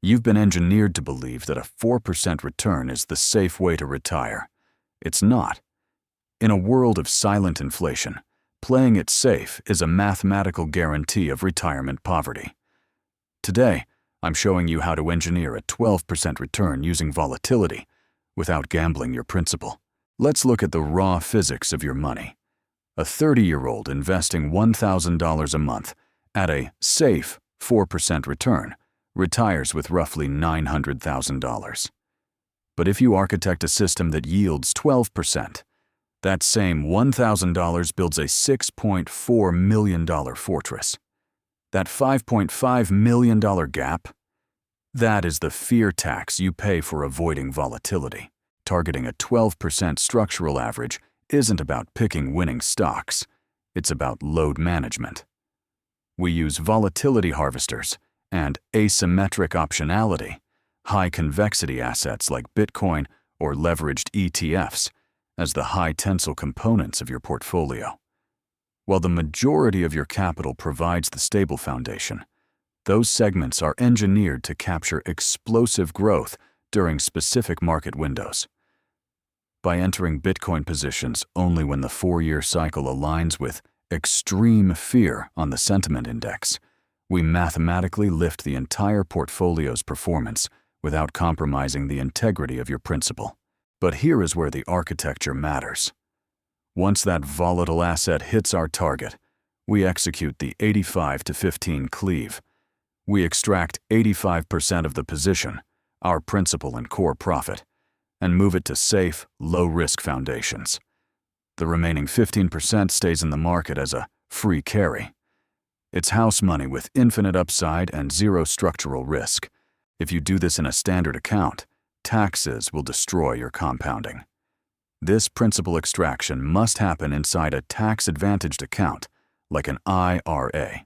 You've been engineered to believe that a 4% return is the safe way to retire. It's not. In a world of silent inflation, playing it safe is a mathematical guarantee of retirement poverty. Today, I'm showing you how to engineer a 12% return using volatility without gambling your principal. Let's look at the raw physics of your money. A 30-year-old investing $1,000 a month at a safe 4% return retires with roughly $900,000. But if you architect a system that yields 12%, that same $1,000 builds a $6.4 million fortress. That $5.5 million gap, that is the fear tax you pay for avoiding volatility. Targeting a 12% structural average isn't about picking winning stocks. It's about load management. We use volatility harvesters and asymmetric optionality, high convexity assets like Bitcoin or leveraged ETFs, as the high-tensile components of your portfolio. While the majority of your capital provides the stable foundation, those segments are engineered to capture explosive growth during specific market windows. By entering Bitcoin positions only when the 4-year cycle aligns with extreme fear on the sentiment index, we mathematically lift the entire portfolio's performance without compromising the integrity of your principal. But here is where the architecture matters. Once that volatile asset hits our target, we execute the 85-15 cleave. We extract 85% of the position, our principal and core profit, and move it to safe, low-risk foundations. The remaining 15% stays in the market as a free carry. It's house money with infinite upside and zero structural risk. If you do this in a standard account, taxes will destroy your compounding. This principal extraction must happen inside a tax-advantaged account, like an IRA.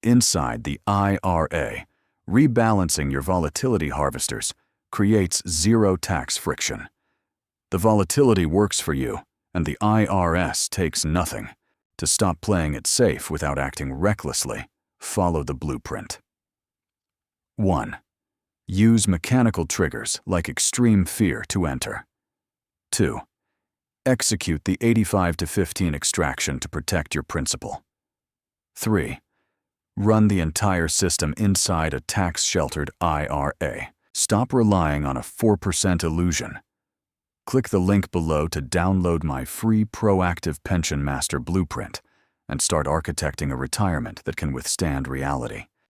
Inside the IRA, rebalancing your volatility harvesters creates zero tax friction. The volatility works for you, and the IRS takes nothing. To stop playing it safe without acting recklessly, follow the blueprint. 1. Use mechanical triggers like extreme fear to enter. 2. Execute the 85-15 extraction to protect your principal. 3. Run the entire system inside a tax-sheltered IRA. Stop relying on a 4% illusion. Click the link below to download my free Proactive Pension Master Blueprint and start architecting a retirement that can withstand reality.